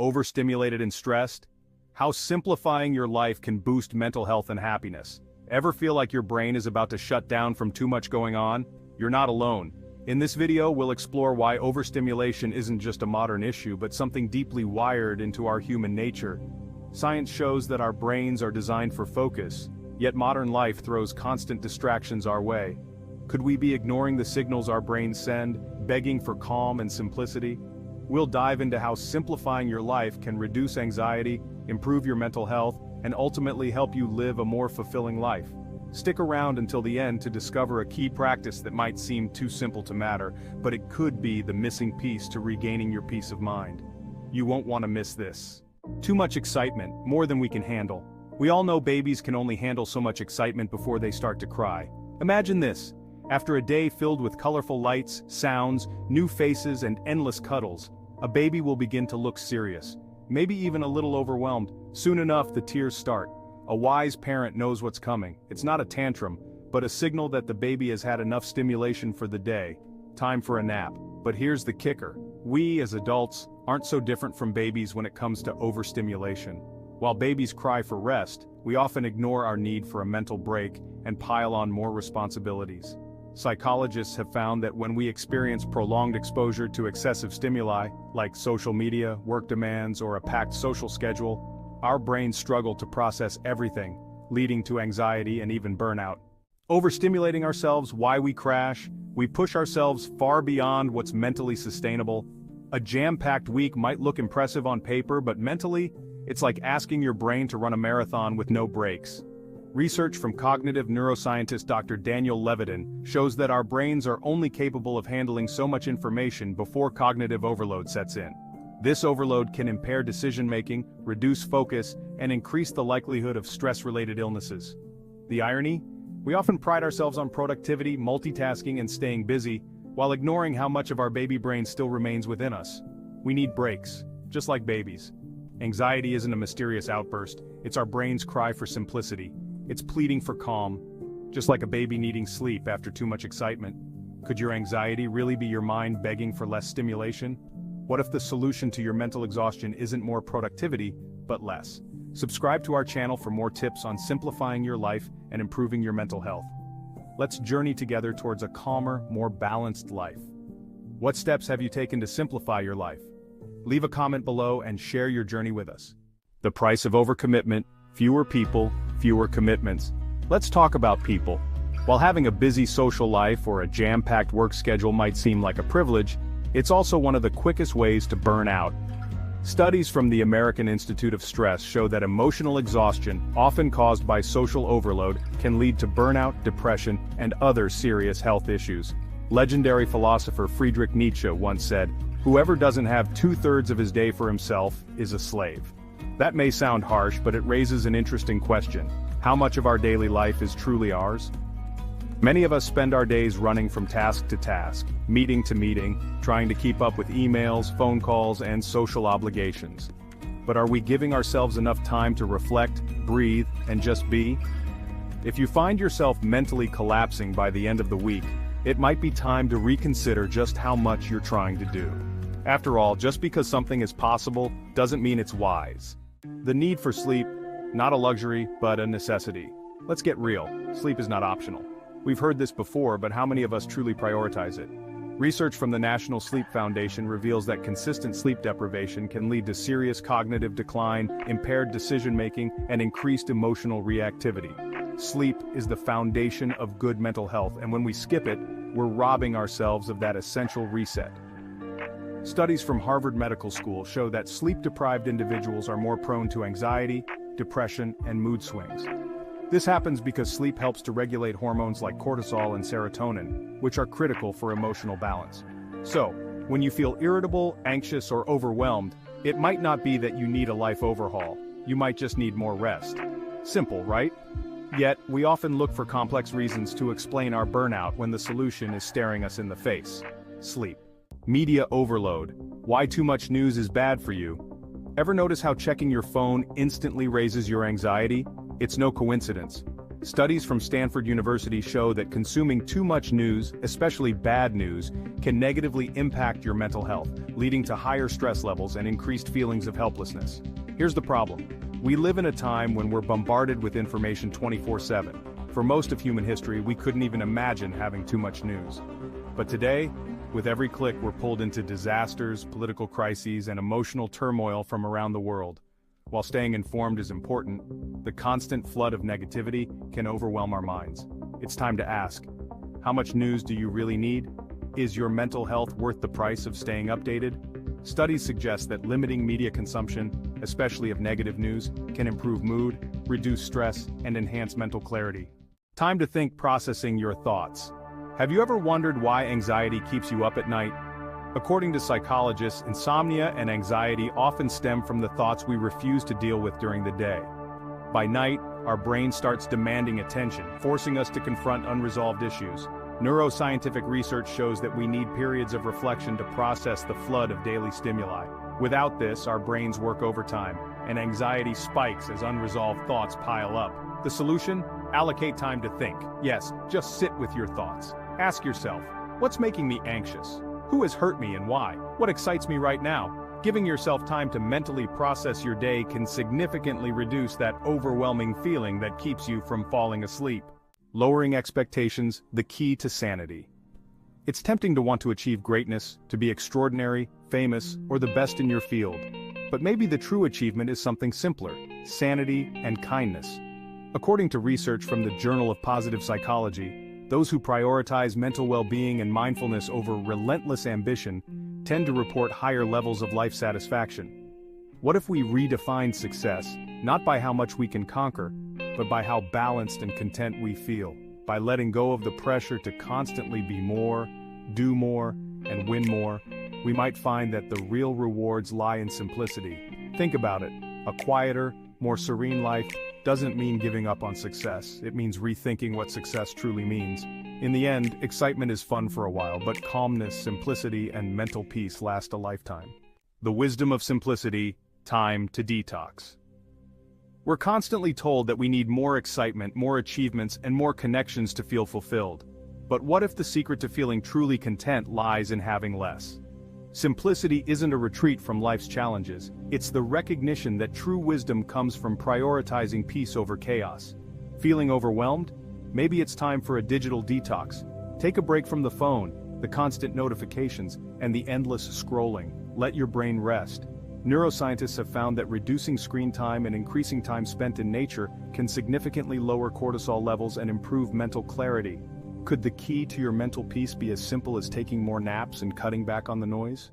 overstimulated and stressed? How simplifying your life can boost mental health and happiness. Ever feel like your brain is about to shut down from too much going on? You're not alone. In this video, we'll explore why overstimulation isn't just a modern issue but something deeply wired into our human nature. Science shows that our brains are designed for focus, yet modern life throws constant distractions our way. Could we be ignoring the signals our brains send, begging for calm and simplicity? We'll dive into how simplifying your life can reduce anxiety, improve your mental health, and ultimately help you live a more fulfilling life. Stick around until the end to discover a key practice that might seem too simple to matter, but it could be the missing piece to regaining your peace of mind. You won't want to miss this. Too much excitement, more than we can handle. We all know babies can only handle so much excitement before they start to cry. Imagine this. After a day filled with colorful lights, sounds, new faces, and endless cuddles, a baby will begin to look serious, maybe even a little overwhelmed. Soon enough, the tears start. A wise parent knows what's coming. It's not a tantrum, but a signal that the baby has had enough stimulation for the day. Time for a nap. But here's the kicker. We, as adults, aren't so different from babies when it comes to overstimulation. While babies cry for rest, we often ignore our need for a mental break and pile on more responsibilities. Psychologists have found that when we experience prolonged exposure to excessive stimuli, like social media, work demands, or a packed social schedule, our brains struggle to process everything, leading to anxiety and even burnout. Overstimulating ourselves, why we crash? We push ourselves far beyond what's mentally sustainable. A jam-packed week might look impressive on paper, but mentally, it's like asking your brain to run a marathon with no breaks. Research from cognitive neuroscientist Dr. Daniel Levitin shows that our brains are only capable of handling so much information before cognitive overload sets in. This overload can impair decision-making, reduce focus, and increase the likelihood of stress-related illnesses. The irony? We often pride ourselves on productivity, multitasking, and staying busy, while ignoring how much of our baby brain still remains within us. We need breaks, just like babies. Anxiety isn't a mysterious outburst, it's our brain's cry for simplicity. It's pleading for calm, just like a baby needing sleep after too much excitement. Could your anxiety really be your mind begging for less stimulation? What if the solution to your mental exhaustion isn't more productivity, but less? Subscribe to our channel for more tips on simplifying your life and improving your mental health. Let's journey together towards a calmer, more balanced life. What steps have you taken to simplify your life? Leave a comment below and share your journey with us. The price of overcommitment, fewer people, fewer commitments. Let's talk about people. While having a busy social life or a jam-packed work schedule might seem like a privilege, it's also one of the quickest ways to burn out. Studies from the American Institute of Stress show that emotional exhaustion, often caused by social overload, can lead to burnout, depression, and other serious health issues. Legendary philosopher Friedrich Nietzsche once said, "Whoever doesn't have 2/3 of his day for himself is a slave." That may sound harsh, but it raises an interesting question. How much of our daily life is truly ours? Many of us spend our days running from task to task, meeting to meeting, trying to keep up with emails, phone calls, and social obligations. But are we giving ourselves enough time to reflect, breathe, and just be? If you find yourself mentally collapsing by the end of the week, it might be time to reconsider just how much you're trying to do. After all, just because something is possible doesn't mean it's wise. The need for sleep, not a luxury, but a necessity. Let's get real, sleep is not optional. We've heard this before, but how many of us truly prioritize it? Research from the National Sleep Foundation reveals that consistent sleep deprivation can lead to serious cognitive decline, impaired decision-making, and increased emotional reactivity. Sleep is the foundation of good mental health, and when we skip it, we're robbing ourselves of that essential reset. Studies from Harvard Medical School show that sleep-deprived individuals are more prone to anxiety, depression, and mood swings. This happens because sleep helps to regulate hormones like cortisol and serotonin, which are critical for emotional balance. So, when you feel irritable, anxious, or overwhelmed, it might not be that you need a life overhaul. You might just need more rest. Simple, right? Yet, we often look for complex reasons to explain our burnout when the solution is staring us in the face. Sleep. Media overload. Why too much news is bad for you. Ever notice how checking your phone instantly raises your anxiety? It's no coincidence. Studies from Stanford University show that consuming too much news, especially bad news, can negatively impact your mental health, leading to higher stress levels and increased feelings of helplessness. Here's the problem. We live in a time when we're bombarded with information 24/7. For most of human history, we couldn't even imagine having too much news. But today, with every click, we're pulled into disasters, political crises, and emotional turmoil from around the world. While staying informed is important, the constant flood of negativity can overwhelm our minds. It's time to ask, how much news do you really need? Is your mental health worth the price of staying updated? Studies suggest that limiting media consumption, especially of negative news, can improve mood, reduce stress, and enhance mental clarity. Time to think, processing your thoughts. Have you ever wondered why anxiety keeps you up at night? According to psychologists, insomnia and anxiety often stem from the thoughts we refuse to deal with during the day. By night, our brain starts demanding attention, forcing us to confront unresolved issues. Neuroscientific research shows that we need periods of reflection to process the flood of daily stimuli. Without this, our brains work overtime, and anxiety spikes as unresolved thoughts pile up. The solution? Allocate time to think. Yes, just sit with your thoughts. Ask yourself, what's making me anxious? Who has hurt me and why? What excites me right now? Giving yourself time to mentally process your day can significantly reduce that overwhelming feeling that keeps you from falling asleep. Lowering expectations, the key to sanity. It's tempting to want to achieve greatness, to be extraordinary, famous, or the best in your field. But maybe the true achievement is something simpler: sanity and kindness. According to research from the Journal of Positive Psychology, those who prioritize mental well-being and mindfulness over relentless ambition tend to report higher levels of life satisfaction. What if we redefine success, not by how much we can conquer, but by how balanced and content we feel? By letting go of the pressure to constantly be more, do more, and win more, we might find that the real rewards lie in simplicity. Think about it. A quieter, more serene life doesn't mean giving up on success. It means rethinking what success truly means. In the end, excitement is fun for a while, but calmness, simplicity, and mental peace last a lifetime. The wisdom of simplicity: time to detox. We're constantly told that we need more excitement, more achievements, and more connections to feel fulfilled. But what if the secret to feeling truly content lies in having less? Simplicity isn't a retreat from life's challenges. It's the recognition that true wisdom comes from prioritizing peace over chaos. Feeling overwhelmed? Maybe it's time for a digital detox. Take a break from the phone, the constant notifications, and the endless scrolling. Let your brain rest. Neuroscientists have found that reducing screen time and increasing time spent in nature can significantly lower cortisol levels and improve mental clarity. Could the key to your mental peace be as simple as taking more naps and cutting back on the noise?